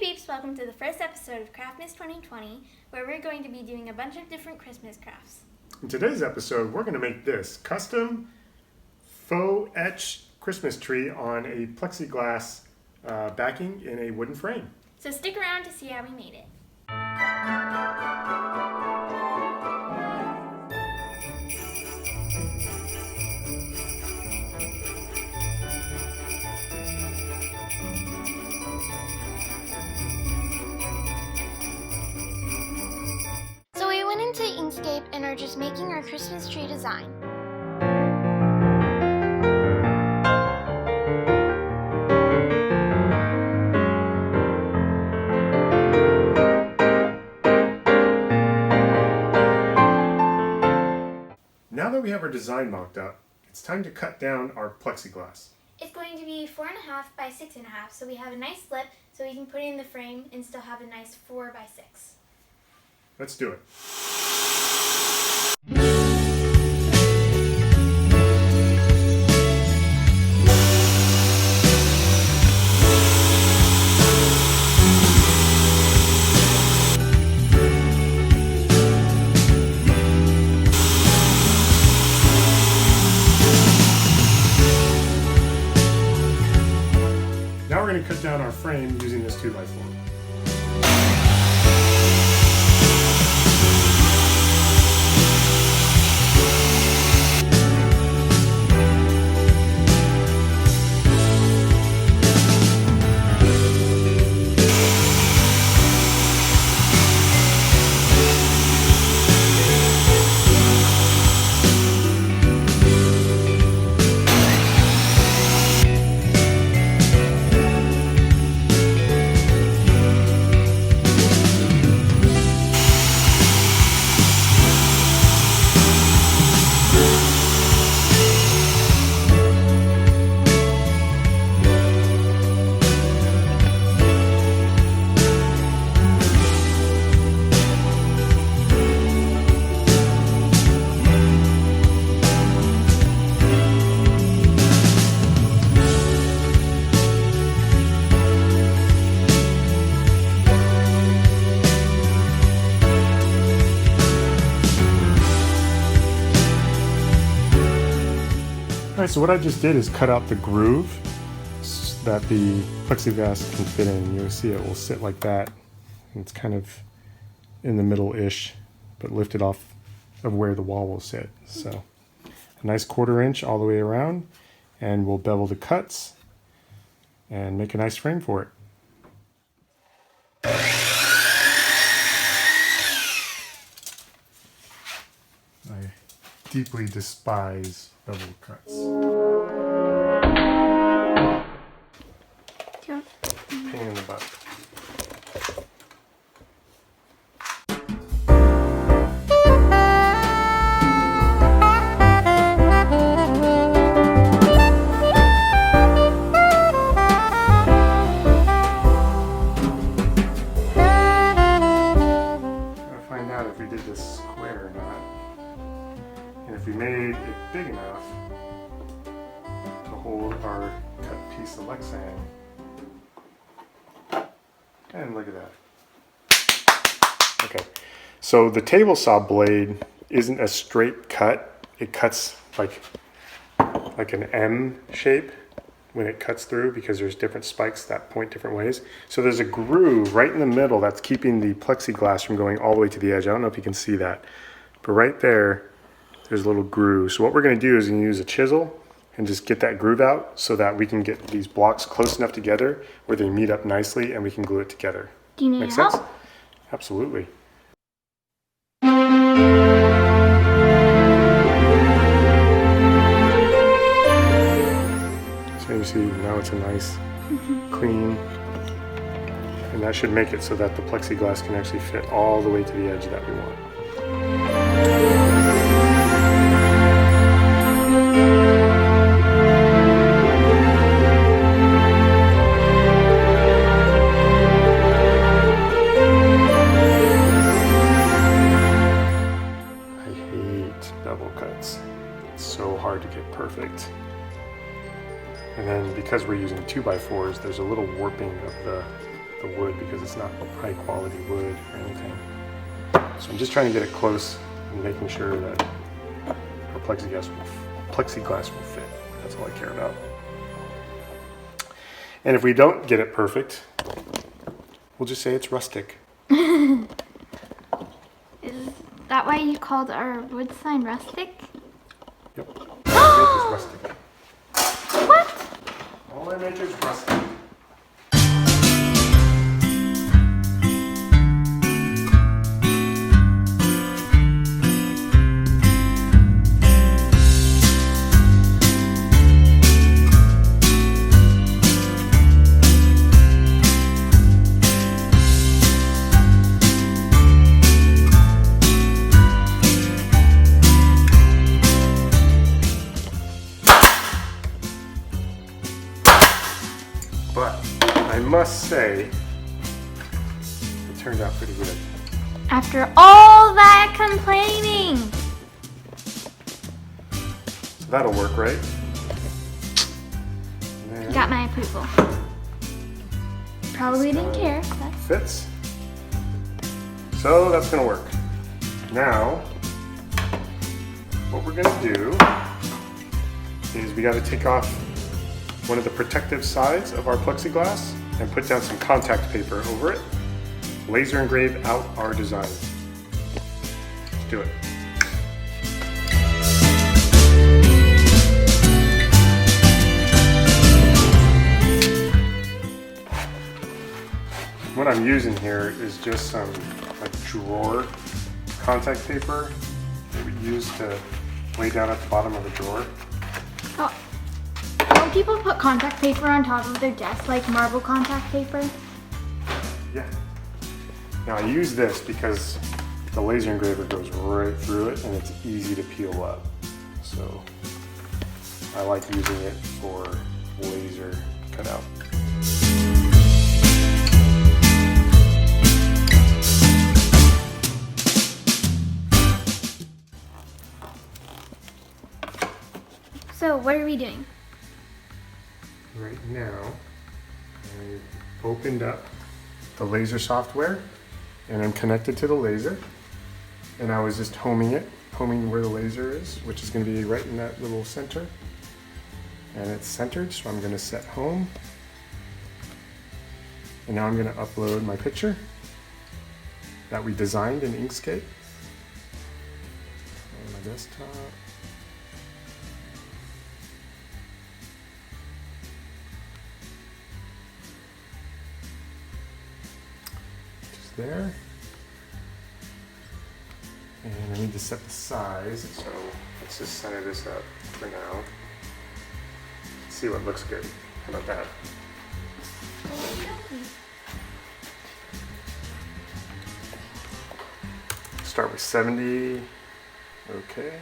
peeps, welcome to the first episode of Craftmas 2020, where we're going to be doing a bunch of different Christmas crafts. In today's episode, we're going to make this custom faux etched Christmas tree on a plexiglass backing in a wooden frame. So stick around to see how we made it. So we went into Inkscape and are just making our Christmas tree design. Now that we have our design mocked up, it's time to cut down our plexiglass. It's going to be 4.5 by 6.5, so we have a nice lip so we can put it in the frame and still have a nice 4 by 6. Let's do it. Now we're going to cut down our frame using this 2x4. Alright, so what I just did is cut out the groove that the plexiglass can fit in. You'll see it will sit like that. It's kind of in the middle-ish, but lifted off of where the wall will sit. So a nice 1/4 inch all the way around, and we'll bevel the cuts and make a nice frame for it. I deeply despise bevel cuts. Pain in the butt. Gotta find out if we did this square or not. And if we made it big enough to hold our cut piece of Lexan. And look at that. Okay, so the table saw blade isn't a straight cut. It cuts like an M shape when it cuts through because there's different spikes that point different ways. So there's a groove right in the middle that's keeping the plexiglass from going all the way to the edge. I don't know if you can see that, but right there, there's a little groove. So what we're going to do is use a chisel and just get that groove out so that we can get these blocks close enough together where they meet up nicely and we can glue it together. Do you need Make help? sense? Absolutely. So you see now it's a nice clean, and that should make it so that the plexiglass can actually fit all the way to the edge that we want. Perfect. And then because we're using 2x4s, there's a little warping of the the wood because it's not high quality wood or anything. So I'm just trying to get it close and making sure that our plexiglass will fit. That's all I care about. And if we don't get it perfect, we'll just say it's rustic. Is that why you called our wood sign rustic? Yep. All I make is rustic. What? All I make is rustic. But I must say, it turned out pretty good. After all that complaining. So that'll work, right? And Got my approval. Probably didn't care. That's fits. So that's gonna work. Now, what we're gonna do is we gotta take off one of the protective sides of our plexiglass and put down some contact paper over it. Laser engrave out our design. Let's do it. What I'm using here is just some like drawer contact paper that we use to lay down at the bottom of a drawer. oh. Don't people put contact paper on top of their desk, like marble contact paper? Yeah. Now I use this because the laser engraver goes right through it and it's easy to peel up. So I like using it for laser cutout. So what are we doing? Right now, I've opened up the laser software and I'm connected to the laser. And I was just homing where the laser is, which is going to be right in that little center. And it's centered, so I'm going to set home. And now I'm going to upload my picture that we designed in Inkscape on my desktop. There. And I need to set the size, so let's just center this up for now. Let's see what looks good. How about that? Start with 70. Okay.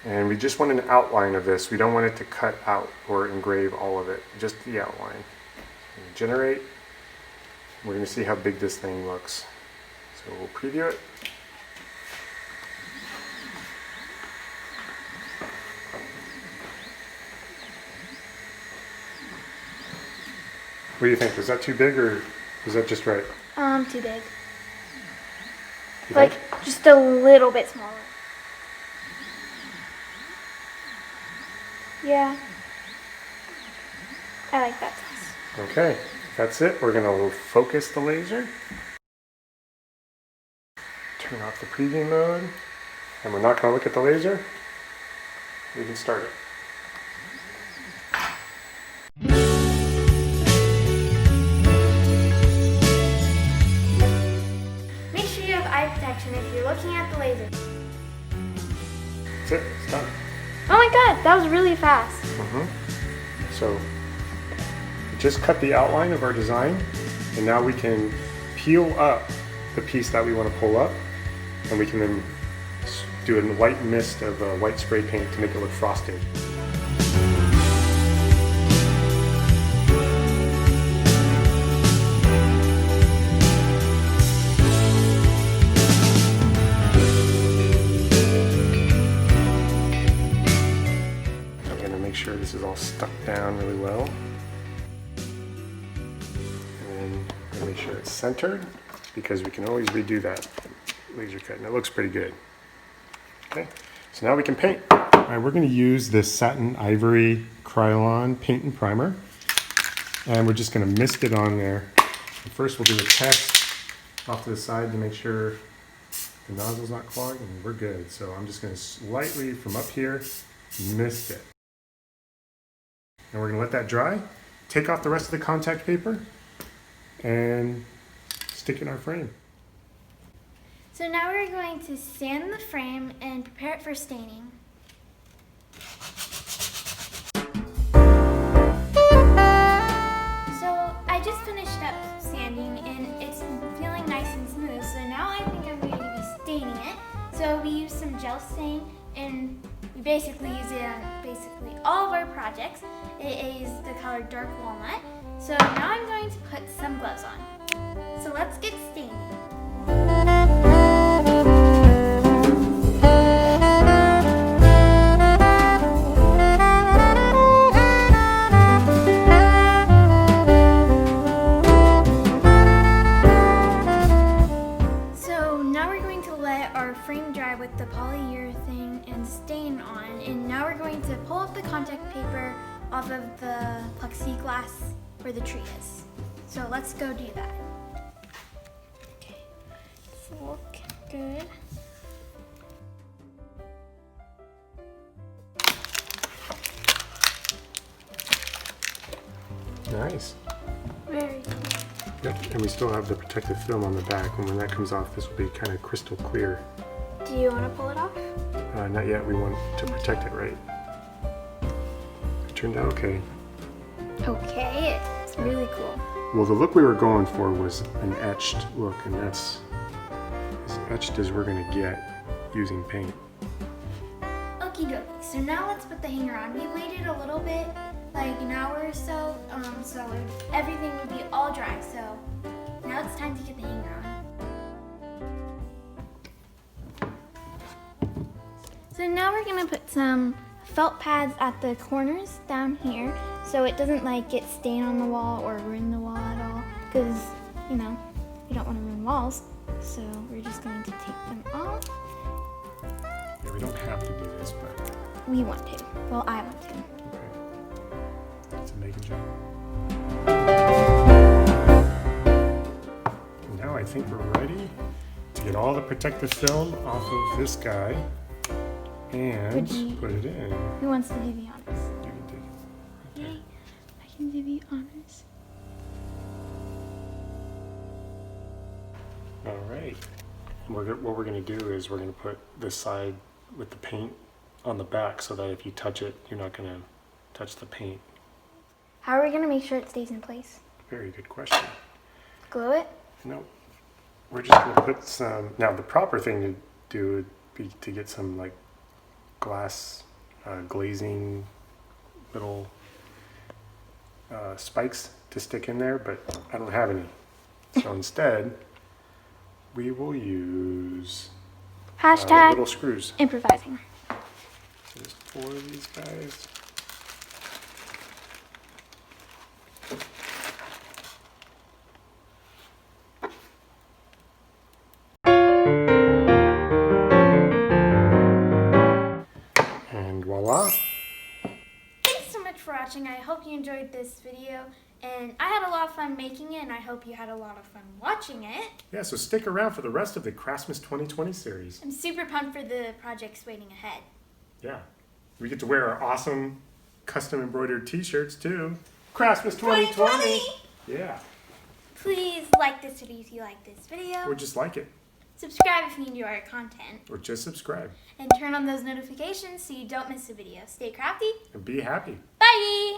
And we just want an outline of this. We don't want it to cut out or engrave all of it, just the outline. Generate. We're going to see how big this thing looks. So we'll preview it. What do you think? Is that too big or is that just right? Too big. You Like, think? just a little bit smaller. Yeah. I like that size. Okay, that's it. We're going to focus the laser. Turn off the preview mode. And we're not going to look at the laser. We can start it. Make sure you have eye protection if you're looking at the laser. That's it. It's done. Oh my god, that was really fast. So we just cut the outline of our design, and now we can peel up the piece that we want to pull up, and we can then do a white mist of white spray paint to make it look frosted. I'm going to make sure this is all stuck down really well. And make sure it's centered because we can always redo that laser cut and it looks pretty good. Okay, so now we can paint. All right, we're going to use this satin ivory Krylon paint and primer. And we're just going to mist it on there. And first we'll do a test off to the side to make sure the nozzle's not clogged and we're good. So I'm just going to slightly from up here mist it. And we're going to let that dry. Take off the rest of the contact paper and stick it in our frame. So now we're going to sand the frame and prepare it for staining. So I just finished up sanding and it's feeling nice and smooth. So now I think I'm going to be staining it. So we use some gel stain and we basically use it on basically all of our projects. It is the color dark walnut. So now I'm going to put some gloves on. So let's get staining. So now we're going to let our frame dry with the polyurethane and stain on, and now we're going to pull up the contact paper off of the plexiglas where the tree is. So let's go do that. Okay, it's look good. Nice. Very good. Yep, and we still have the protective film on the back, and when that comes off, this will be kind of crystal clear. Do you want to pull it off? Not yet, we want to protect it, right? It turned out okay. Okay, it's really cool. Well, the look we were going for was an etched look, and that's as etched as we're going to get using paint. Okie dokie, so now let's put the hanger on. We waited a little bit, like an hour or so, so everything would be all dry. So now it's time to get the hanger on. So now we're gonna put some felt pads at the corners down here, so it doesn't like get stained on the wall or ruin the wall at all, because you know, we don't want to ruin walls. So we're just going to take them off. Yeah, we don't have to do this, but We want to. Well, I want to. okay. It's a making job. Now I think we're ready to get all the protective film off of this guy and put it in. Who wants to do the honors? You can take it. Yay, I can do the honors. All right. What we're going to do is we're going to put this side with the paint on the back so that if you touch it, you're not going to touch the paint. How are we going to make sure it stays in place? Very good question. Glue it? No. We're just going to put some... Now, the proper thing to do would be to get some, like, glass glazing little spikes to stick in there, but I don't have any. So instead, we will use Hashtag little screws. improvising. There's 4 of these guys. And voila. Thanks so much for watching. I hope you enjoyed this video. And I had a lot of fun making it, and I hope you had a lot of fun watching it. Yeah, so stick around for the rest of the Craftmas 2020 series. I'm super pumped for the projects waiting ahead. Yeah. We get to wear our awesome custom embroidered t-shirts too. Craftmas 2020! Yeah. Please like this video if you like this video. Or just like it. Subscribe if you enjoy our content. Or just subscribe. And turn on those notifications so you don't miss a video. Stay crafty. And be happy. Bye!